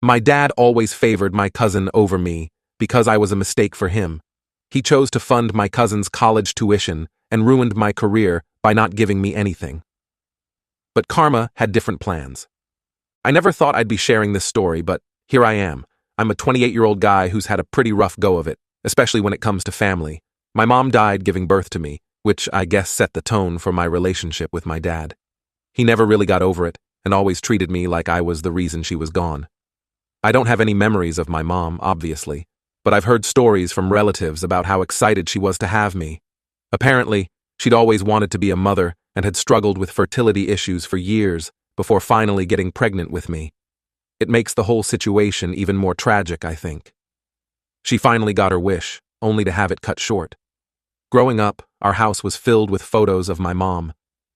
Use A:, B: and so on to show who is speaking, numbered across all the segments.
A: My dad always favored my cousin over me because I was a mistake for him. He chose to fund my cousin's college tuition and ruined my career by not giving me anything. But karma had different plans. I never thought I'd be sharing this story, but here I am. I'm a 28-year-old guy who's had a pretty rough go of it, especially when it comes to family. My mom died giving birth to me, which I guess set the tone for my relationship with my dad. He never really got over it and always treated me like I was the reason she was gone. I don't have any memories of my mom, obviously, but I've heard stories from relatives about how excited she was to have me. Apparently, she'd always wanted to be a mother and had struggled with fertility issues for years before finally getting pregnant with me. It makes the whole situation even more tragic, I think. She finally got her wish, only to have it cut short. Growing up, our house was filled with photos of my mom.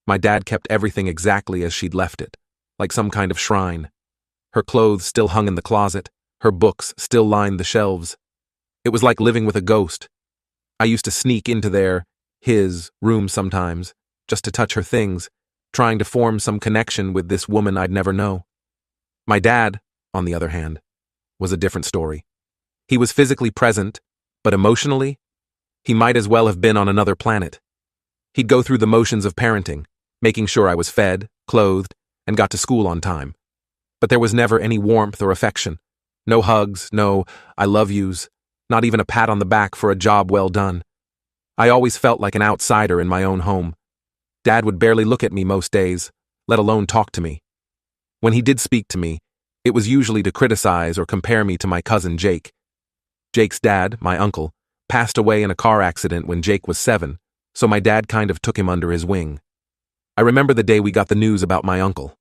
A: My dad kept everything exactly as she'd left it, like some kind of shrine. Her clothes still hung in the closet, her books still lined the shelves. It was like living with a ghost. I used to sneak into his room sometimes, just to touch her things, trying to form some connection with this woman I'd never know. My dad, on the other hand, was a different story. He was physically present, but emotionally, he might as well have been on another planet. He'd go through the motions of parenting, making sure I was fed, clothed, and got to school on time. But there was never any warmth or affection. No hugs, no I love yous, not even a pat on the back for a job well done. I always felt like an outsider in my own home. Dad would barely look at me most days, let alone talk to me. When he did speak to me, it was usually to criticize or compare me to my cousin Jake. Jake's dad, my uncle, passed away in a car accident when Jake was 7, so my dad kind of took him under his wing. I remember the day we got the news about my uncle.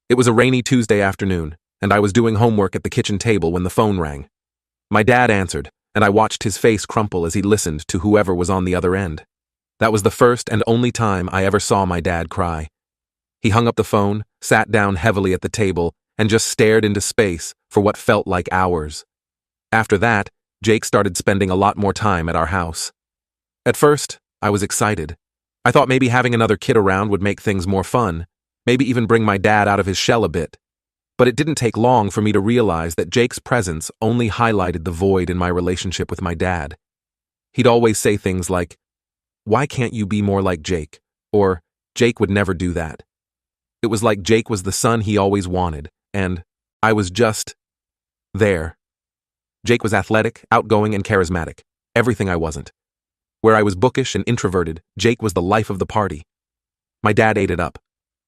A: It was a rainy Tuesday afternoon, and I was doing homework at the kitchen table when the phone rang. My dad answered, and I watched his face crumple as he listened to whoever was on the other end. That was the first and only time I ever saw my dad cry. He hung up the phone, sat down heavily at the table, and just stared into space for what felt like hours. After that, Jake started spending a lot more time at our house. At first, I was excited. I thought maybe having another kid around would make things more fun, maybe even bring my dad out of his shell a bit. But it didn't take long for me to realize that Jake's presence only highlighted the void in my relationship with my dad. He'd always say things like, "Why can't you be more like Jake?" Or, "Jake would never do that." It was like Jake was the son he always wanted, and I was just there. Jake was athletic, outgoing, and charismatic, everything I wasn't. Where I was bookish and introverted, Jake was the life of the party. My dad ate it up.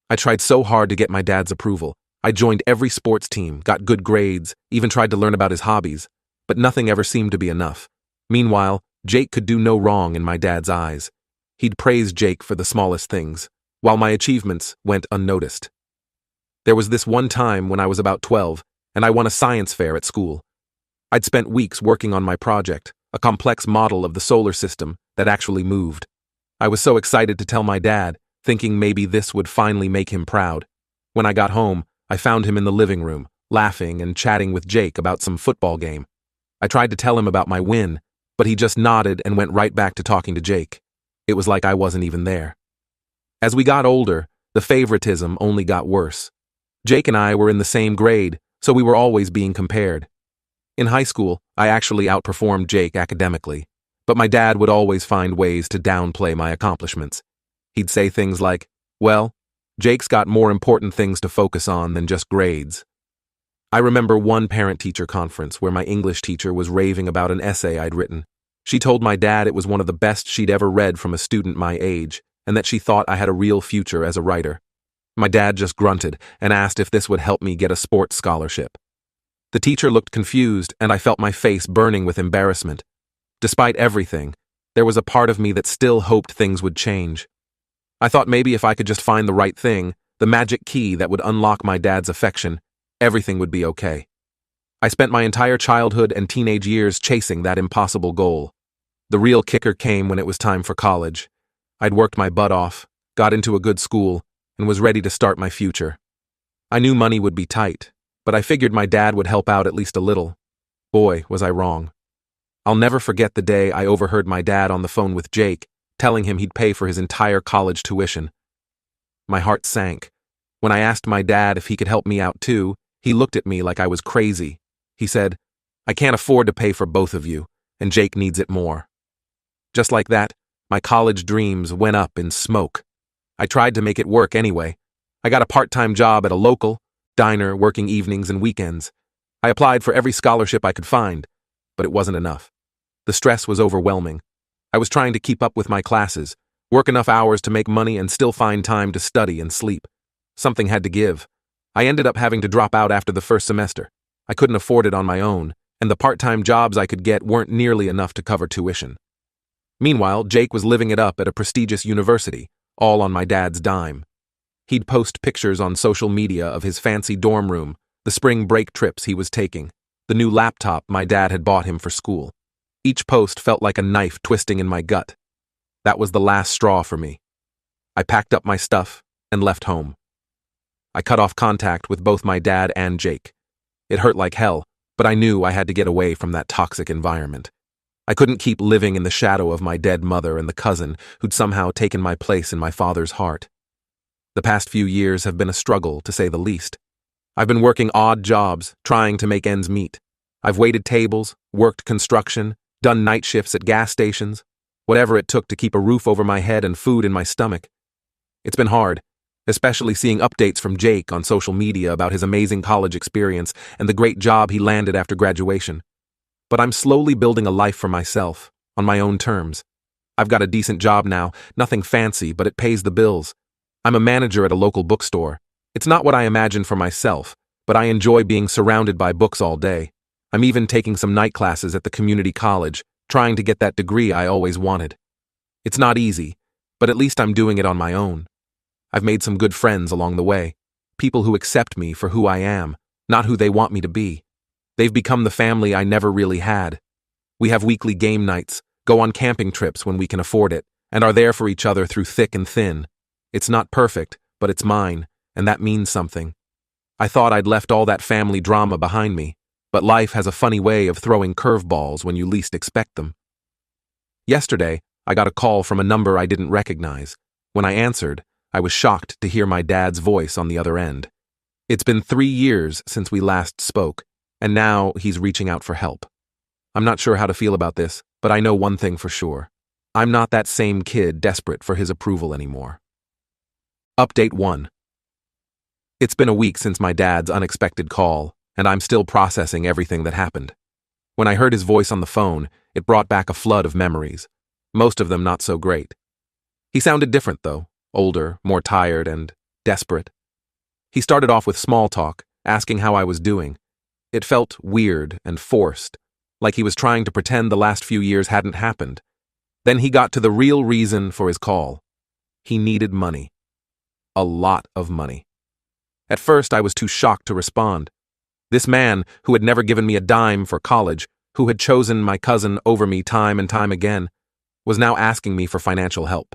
A: I tried so hard to get my dad's approval. I joined every sports team, got good grades, even tried to learn about his hobbies, but nothing ever seemed to be enough. Meanwhile, Jake could do no wrong in my dad's eyes. He'd praise Jake for the smallest things, while my achievements went unnoticed. There was this one time when I was about 12, and I won a science fair at school. I'd spent weeks working on my project, a complex model of the solar system that actually moved. I was so excited to tell my dad, thinking maybe this would finally make him proud. When I got home, I found him in the living room, laughing and chatting with Jake about some football game. I tried to tell him about my win, but he just nodded and went right back to talking to Jake. It was like I wasn't even there. As we got older, the favoritism only got worse. Jake and I were in the same grade, so we were always being compared. In high school, I actually outperformed Jake academically, but my dad would always find ways to downplay my accomplishments. He'd say things like, "Well, Jake's got more important things to focus on than just grades." I remember one parent-teacher conference where my English teacher was raving about an essay I'd written. She told my dad it was one of the best she'd ever read from a student my age, and that she thought I had a real future as a writer. My dad just grunted and asked if this would help me get a sports scholarship. The teacher looked confused, and I felt my face burning with embarrassment. Despite everything, there was a part of me that still hoped things would change. I thought maybe if I could just find the right thing, the magic key that would unlock my dad's affection, everything would be okay. I spent my entire childhood and teenage years chasing that impossible goal. The real kicker came when it was time for college. I'd worked my butt off, got into a good school, and was ready to start my future. I knew money would be tight, but I figured my dad would help out at least a little. Boy, was I wrong. I'll never forget the day I overheard my dad on the phone with Jake, telling him he'd pay for his entire college tuition. My heart sank. When I asked my dad if he could help me out too, He looked at me like I was crazy. He said, "I can't afford to pay for both of you, and Jake needs it more." Just like that, my college dreams went up in smoke. I tried to make it work anyway. I got a part-time job at a local diner, working evenings and weekends. I applied for every scholarship I could find, but it wasn't enough. The stress was overwhelming. I was trying to keep up with my classes, work enough hours to make money and still find time to study and sleep. Something had to give. I ended up having to drop out after the first semester. I couldn't afford it on my own, and the part-time jobs I could get weren't nearly enough to cover tuition. Meanwhile, Jake was living it up at a prestigious university, all on my dad's dime. He'd post pictures on social media of his fancy dorm room, the spring break trips he was taking, the new laptop my dad had bought him for school. Each post felt like a knife twisting in my gut. That was the last straw for me. I packed up my stuff and left home. I cut off contact with both my dad and Jake. It hurt like hell, but I knew I had to get away from that toxic environment. I couldn't keep living in the shadow of my dead mother and the cousin who'd somehow taken my place in my father's heart. The past few years have been a struggle, to say the least. I've been working odd jobs, trying to make ends meet. I've waited tables, worked construction, done night shifts at gas stations, whatever it took to keep a roof over my head and food in my stomach. It's been hard, especially seeing updates from Jake on social media about his amazing college experience and the great job he landed after graduation. But I'm slowly building a life for myself, on my own terms. I've got a decent job now, nothing fancy, but it pays the bills. I'm a manager at a local bookstore. It's not what I imagined for myself, but I enjoy being surrounded by books all day. I'm even taking some night classes at the community college, trying to get that degree I always wanted. It's not easy, but at least I'm doing it on my own. I've made some good friends along the way, people who accept me for who I am, not who they want me to be. They've become the family I never really had. We have weekly game nights, go on camping trips when we can afford it, and are there for each other through thick and thin. It's not perfect, but it's mine, and that means something. I thought I'd left all that family drama behind me, but life has a funny way of throwing curveballs when you least expect them. Yesterday, I got a call from a number I didn't recognize. When I answered, I was shocked to hear my dad's voice on the other end. It's been 3 years since we last spoke, and now he's reaching out for help. I'm not sure how to feel about this, but I know one thing for sure. I'm not that same kid desperate for his approval anymore. Update 1. It's been a week since my dad's unexpected call, and I'm still processing everything that happened. When I heard his voice on the phone, it brought back a flood of memories, most of them not so great. He sounded different, though, older, more tired, and desperate. He started off with small talk, asking how I was doing. It felt weird and forced, like he was trying to pretend the last few years hadn't happened. Then he got to the real reason for his call. He needed money. A lot of money. At first, I was too shocked to respond. This man, who had never given me a dime for college, who had chosen my cousin over me time and time again, was now asking me for financial help.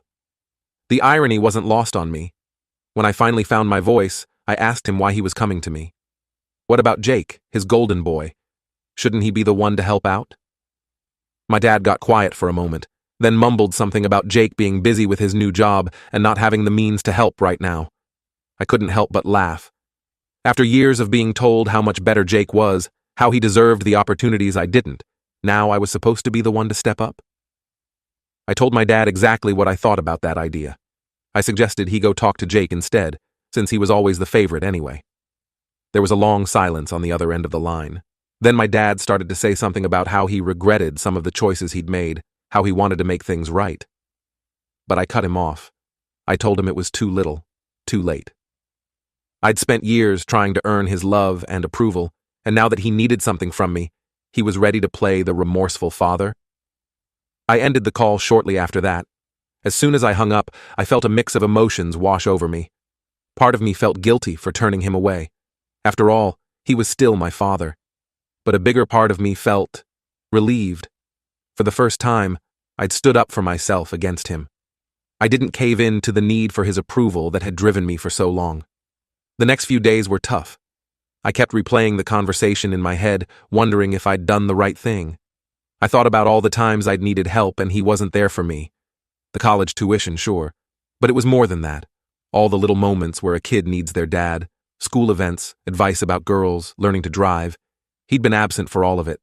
A: The irony wasn't lost on me. When I finally found my voice, I asked him why he was coming to me. What about Jake, his golden boy? Shouldn't he be the one to help out? My dad got quiet for a moment, then mumbled something about Jake being busy with his new job and not having the means to help right now. I couldn't help but laugh. After years of being told how much better Jake was, how he deserved the opportunities I didn't, now I was supposed to be the one to step up? I told my dad exactly what I thought about that idea. I suggested he go talk to Jake instead, since he was always the favorite anyway. There was a long silence on the other end of the line. Then my dad started to say something about how he regretted some of the choices he'd made, how he wanted to make things right. But I cut him off. I told him it was too little, too late. I'd spent years trying to earn his love and approval, and now that he needed something from me, he was ready to play the remorseful father. I ended the call shortly after that. As soon as I hung up, I felt a mix of emotions wash over me. Part of me felt guilty for turning him away. After all, he was still my father. But a bigger part of me felt relieved. For the first time, I'd stood up for myself against him. I didn't cave in to the need for his approval that had driven me for so long. The next few days were tough. I kept replaying the conversation in my head, wondering if I'd done the right thing. I thought about all the times I'd needed help and he wasn't there for me. The college tuition, sure, but it was more than that. All the little moments where a kid needs their dad, School events, advice about girls, learning to drive. He'd been absent for all of it.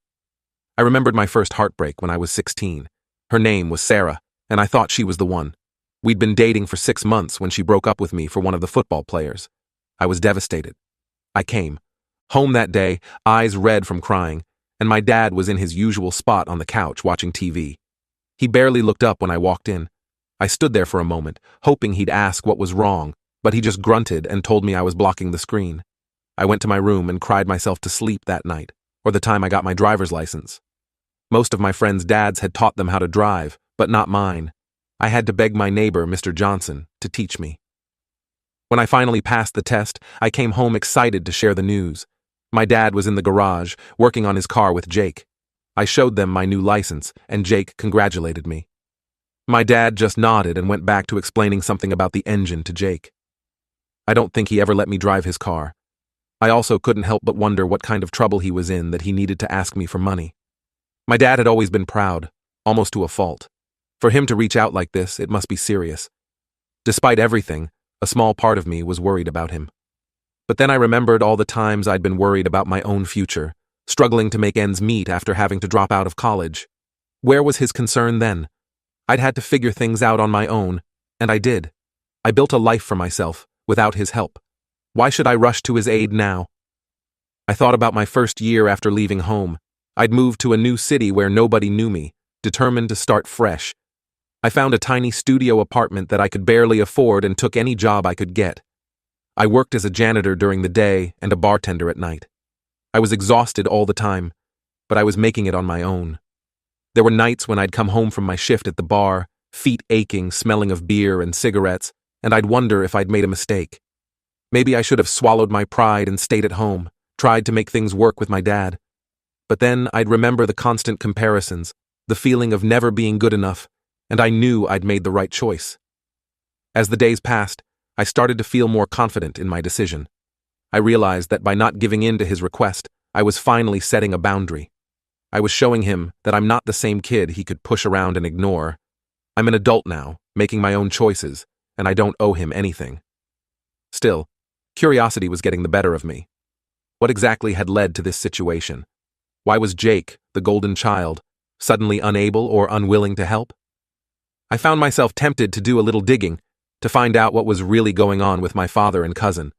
A: I remembered my first heartbreak when I was 16. Her name was Sarah, and I thought she was the one. We'd been dating for 6 months when she broke up with me for one of the football players. I was devastated. I came home that day, eyes red from crying, and my dad was in his usual spot on the couch watching TV. He barely looked up when I walked in. I stood there for a moment, hoping he'd ask what was wrong, but he just grunted and told me I was blocking the screen. I went to my room and cried myself to sleep that night, or the time I got my driver's license. Most of my friends' dads had taught them how to drive, but not mine. I had to beg my neighbor, Mr. Johnson, to teach me. When I finally passed the test, I came home excited to share the news. My dad was in the garage, working on his car with Jake. I showed them my new license, and Jake congratulated me. My dad just nodded and went back to explaining something about the engine to Jake. I don't think he ever let me drive his car. I also couldn't help but wonder what kind of trouble he was in that he needed to ask me for money. My dad had always been proud, almost to a fault. For him to reach out like this, it must be serious. Despite everything, a small part of me was worried about him. But then I remembered all the times I'd been worried about my own future, struggling to make ends meet after having to drop out of college. Where was his concern then? I'd had to figure things out on my own, and I did. I built a life for myself, without his help. Why should I rush to his aid now? I thought about my first year after leaving home. I'd moved to a new city where nobody knew me, determined to start fresh. I found a tiny studio apartment that I could barely afford and took any job I could get. I worked as a janitor during the day and a bartender at night. I was exhausted all the time, but I was making it on my own. There were nights when I'd come home from my shift at the bar, feet aching, smelling of beer and cigarettes, and I'd wonder if I'd made a mistake. Maybe I should have swallowed my pride and stayed at home, tried to make things work with my dad. But then I'd remember the constant comparisons, the feeling of never being good enough, and I knew I'd made the right choice. As the days passed, I started to feel more confident in my decision. I realized that by not giving in to his request, I was finally setting a boundary. I was showing him that I'm not the same kid he could push around and ignore. I'm an adult now, making my own choices, and I don't owe him anything. Still, curiosity was getting the better of me. What exactly had led to this situation? Why was Jake, the golden child, suddenly unable or unwilling to help? I found myself tempted to do a little digging, to find out what was really going on with my father and cousin.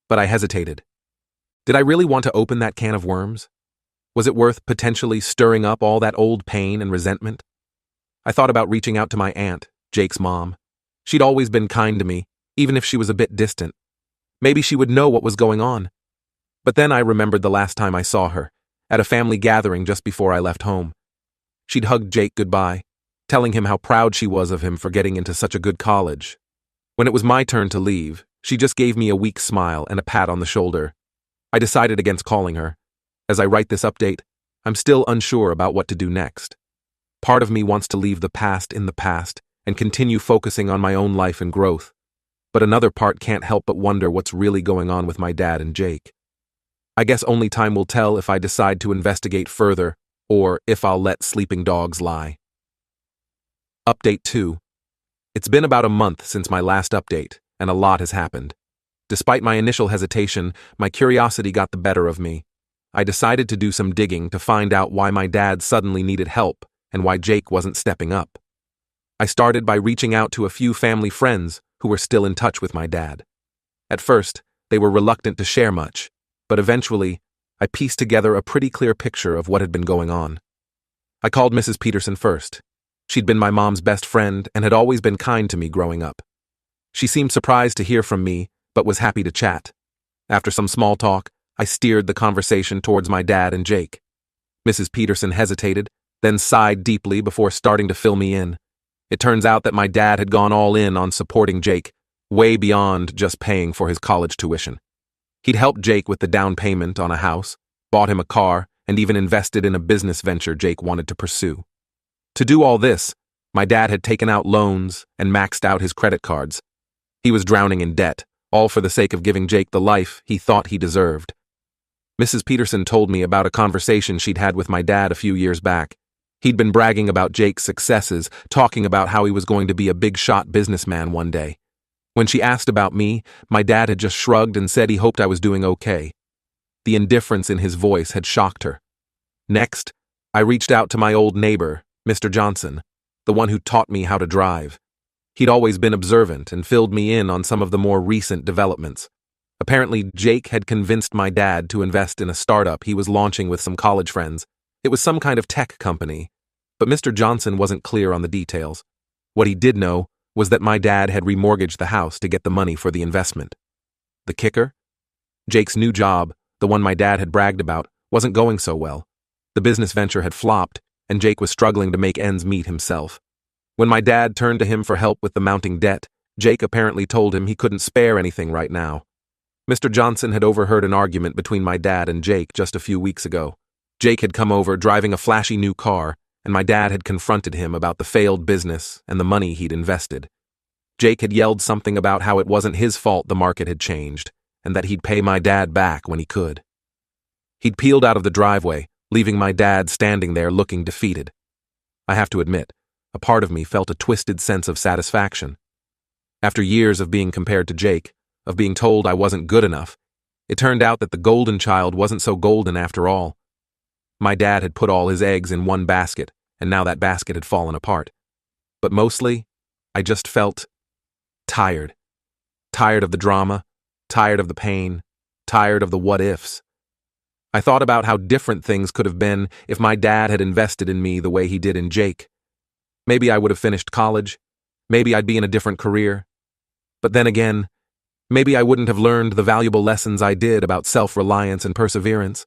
A: But I hesitated. Did I really want to open that can of worms? Was it worth potentially stirring up all that old pain and resentment? I thought about reaching out to my aunt, Jake's mom. She'd always been kind to me, even if she was a bit distant. Maybe she would know what was going on. But then I remembered the last time I saw her, at a family gathering just before I left home. She'd hugged Jake goodbye, telling him how proud she was of him for getting into such a good college. When it was my turn to leave, she just gave me a weak smile and a pat on the shoulder. I decided against calling her. As I write this update, I'm still unsure about what to do next. Part of me wants to leave the past in the past and continue focusing on my own life and growth. But another part can't help but wonder what's really going on with my dad and Jake. I guess only time will tell if I decide to investigate further or if I'll let sleeping dogs lie. Update 2. It's been about a month since my last update, and a lot has happened. Despite my initial hesitation, my curiosity got the better of me. I decided to do some digging to find out why my dad suddenly needed help and why Jake wasn't stepping up. I started by reaching out to a few family friends who were still in touch with my dad. At first, they were reluctant to share much, but eventually, I pieced together a pretty clear picture of what had been going on. I called Mrs. Peterson first. She'd been my mom's best friend and had always been kind to me growing up. She seemed surprised to hear from me, but was happy to chat. After some small talk, I steered the conversation towards my dad and Jake. Mrs. Peterson hesitated, then sighed deeply before starting to fill me in. It turns out that my dad had gone all in on supporting Jake, way beyond just paying for his college tuition. He'd helped Jake with the down payment on a house, bought him a car, and even invested in a business venture Jake wanted to pursue. To do all this, my dad had taken out loans and maxed out his credit cards. He was drowning in debt, all for the sake of giving Jake the life he thought he deserved. Mrs. Peterson told me about a conversation she'd had with my dad a few years back. He'd been bragging about Jake's successes, talking about how he was going to be a big-shot businessman one day. When she asked about me, my dad had just shrugged and said he hoped I was doing okay. The indifference in his voice had shocked her. Next, I reached out to my old neighbor, Mr. Johnson, the one who taught me how to drive. He'd always been observant and filled me in on some of the more recent developments. Apparently, Jake had convinced my dad to invest in a startup he was launching with some college friends. It was some kind of tech company, but Mr. Johnson wasn't clear on the details. What he did know was that my dad had remortgaged the house to get the money for the investment. The kicker? Jake's new job, the one my dad had bragged about, wasn't going so well. The business venture had flopped, and Jake was struggling to make ends meet himself. When my dad turned to him for help with the mounting debt, Jake apparently told him he couldn't spare anything right now. Mr. Johnson had overheard an argument between my dad and Jake just a few weeks ago. Jake had come over driving a flashy new car, and my dad had confronted him about the failed business and the money he'd invested. Jake had yelled something about how it wasn't his fault the market had changed, and that he'd pay my dad back when he could. He'd peeled out of the driveway, leaving my dad standing there looking defeated. I have to admit, a part of me felt a twisted sense of satisfaction. After years of being compared to Jake, of being told I wasn't good enough, it turned out that the golden child wasn't so golden after all. My dad had put all his eggs in one basket, and now that basket had fallen apart. But mostly, I just felt tired. Tired of the drama, tired of the pain, tired of the what-ifs. I thought about how different things could have been if my dad had invested in me the way he did in Jake. Maybe I would have finished college. Maybe I'd be in a different career. But then again, maybe I wouldn't have learned the valuable lessons I did about self-reliance and perseverance.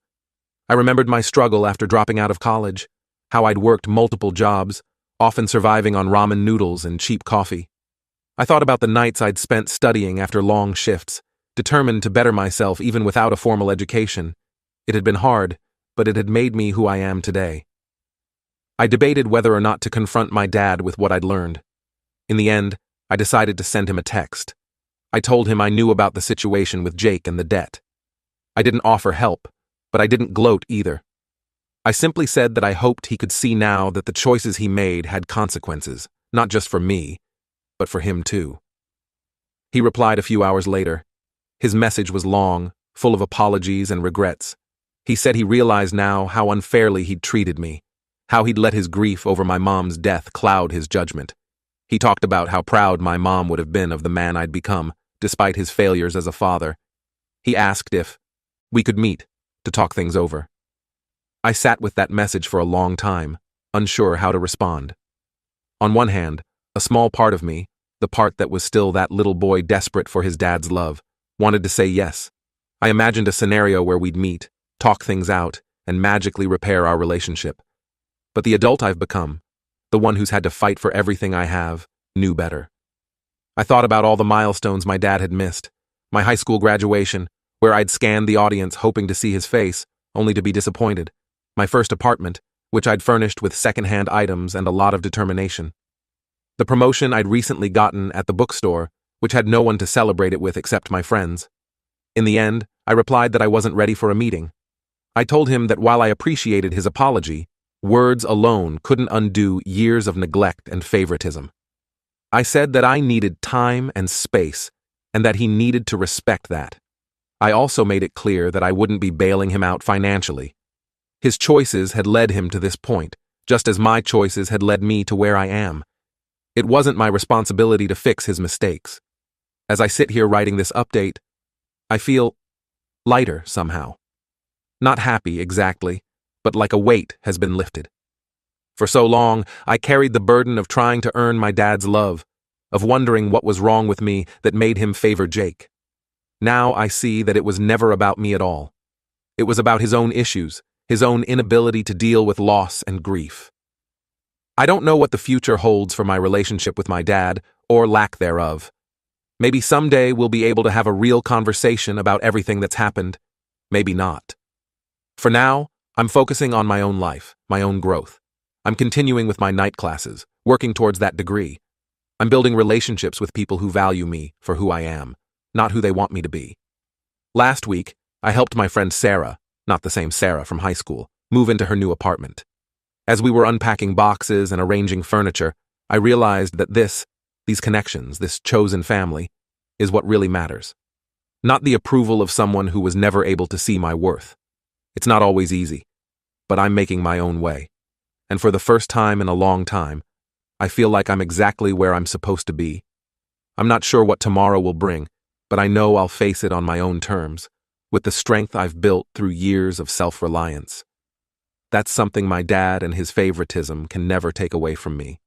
A: I remembered my struggle after dropping out of college, how I'd worked multiple jobs, often surviving on ramen noodles and cheap coffee. I thought about the nights I'd spent studying after long shifts, determined to better myself even without a formal education. It had been hard, but it had made me who I am today. I debated whether or not to confront my dad with what I'd learned. In the end, I decided to send him a text. I told him I knew about the situation with Jake and the debt. I didn't offer help, but I didn't gloat either. I simply said that I hoped he could see now that the choices he made had consequences, not just for me, but for him too. He replied a few hours later. His message was long, full of apologies and regrets. He said he realized now how unfairly he'd treated me, how he'd let his grief over my mom's death cloud his judgment. He talked about how proud my mom would have been of the man I'd become, despite his failures as a father. He asked if we could meet to talk things over. I sat with that message for a long time, unsure how to respond. On one hand, a small part of me, the part that was still that little boy desperate for his dad's love, wanted to say yes. I imagined a scenario where we'd meet, talk things out, and magically repair our relationship. But the adult I've become, the one who's had to fight for everything I have, knew better. I thought about all the milestones my dad had missed, my high school graduation, where I'd scanned the audience hoping to see his face, only to be disappointed, my first apartment, which I'd furnished with second-hand items and a lot of determination, the promotion I'd recently gotten at the bookstore, which had no one to celebrate it with except my friends. In the end, I replied that I wasn't ready for a meeting. I told him that while I appreciated his apology, words alone couldn't undo years of neglect and favoritism. I said that I needed time and space, and that he needed to respect that. I also made it clear that I wouldn't be bailing him out financially. His choices had led him to this point, just as my choices had led me to where I am. It wasn't my responsibility to fix his mistakes. As I sit here writing this update, I feel lighter somehow. Not happy exactly, but like a weight has been lifted. For so long, I carried the burden of trying to earn my dad's love, of wondering what was wrong with me that made him favor Jake. Now I see that it was never about me at all. It was about his own issues, his own inability to deal with loss and grief. I don't know what the future holds for my relationship with my dad, or lack thereof. Maybe someday we'll be able to have a real conversation about everything that's happened. Maybe not. For now, I'm focusing on my own life, my own growth. I'm continuing with my night classes, working towards that degree. I'm building relationships with people who value me for who I am, not who they want me to be. Last week, I helped my friend Sarah, not the same Sarah from high school, move into her new apartment. As we were unpacking boxes and arranging furniture, I realized that these connections, this chosen family, is what really matters. Not the approval of someone who was never able to see my worth. It's not always easy, but I'm making my own way. And for the first time in a long time, I feel like I'm exactly where I'm supposed to be. I'm not sure what tomorrow will bring, but I know I'll face it on my own terms, with the strength I've built through years of self-reliance. That's something my dad and his favoritism can never take away from me.